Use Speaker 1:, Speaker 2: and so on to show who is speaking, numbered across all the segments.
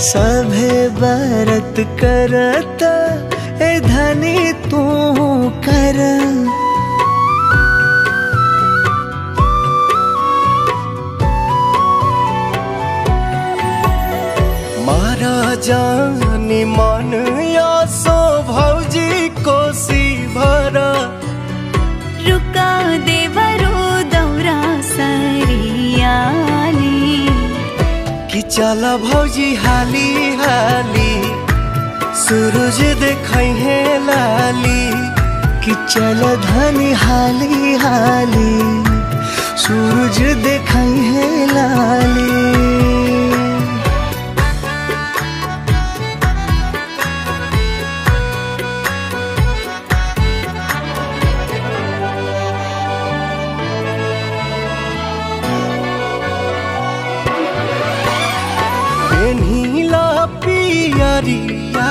Speaker 1: सभे बरत करता ए धनी तू कर। मारा जानी मन या सो भौजी कोसी भरा।
Speaker 2: रुका देवरो दौरा सरियाली
Speaker 1: कि चला भौजी हाली हाली सूरज देखै है लाली। कि चल धनी हाली हाली सूरज देखै है लाली। पेन्हिला पियरिया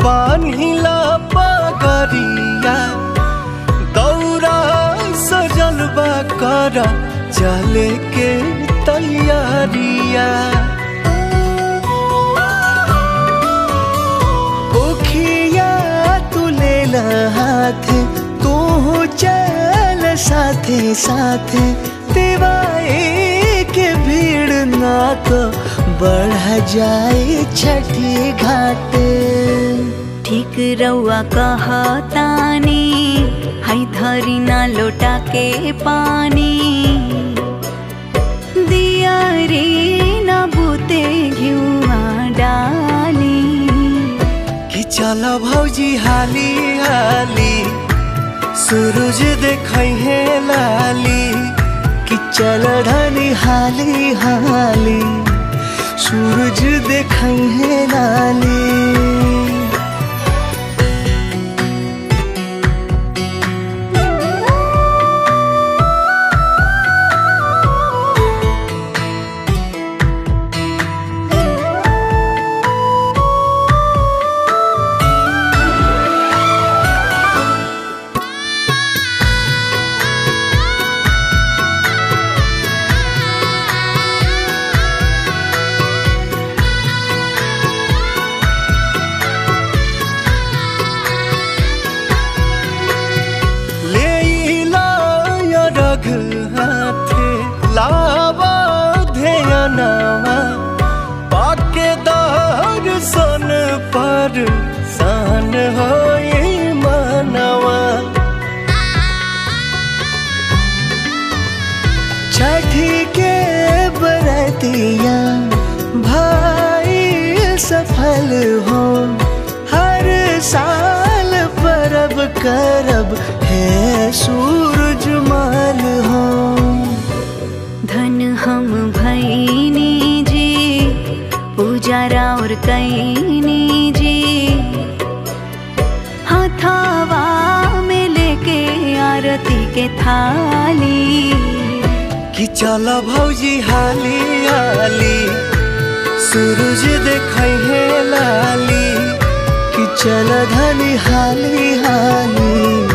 Speaker 1: बान्हिला पगरिया। दौरा सजलबा कर चले के तैयारिया। ओखिया तू ले हाथ तू चल साथे साथे। देवाए के भीड़ ना तो बढ़ जाए छठी घाट।
Speaker 2: ठीक रउआ कहतानी है धरी ना लोटा के पानी। दिया रे ना बूते घिउआ डाली।
Speaker 1: कि चला भौजी हाली हाली सूरज देखै है लाली। कि चल धनी हाली हाली सूरज देखै है लाली। हाथे लावा ध्यानवा पाके दर्शन पर सान होए मनवा। छठी के बरतिया भाई सफल हो। हर साल परब करब है सूरज मान हो।
Speaker 2: धन हम भैनी जी पूजारा और कैनी जी। हथावा में लेके आरती के थाली।
Speaker 1: कि चला भौजी हाली हाली सूरज देखै है लाली। कि चल धनी हाली हाली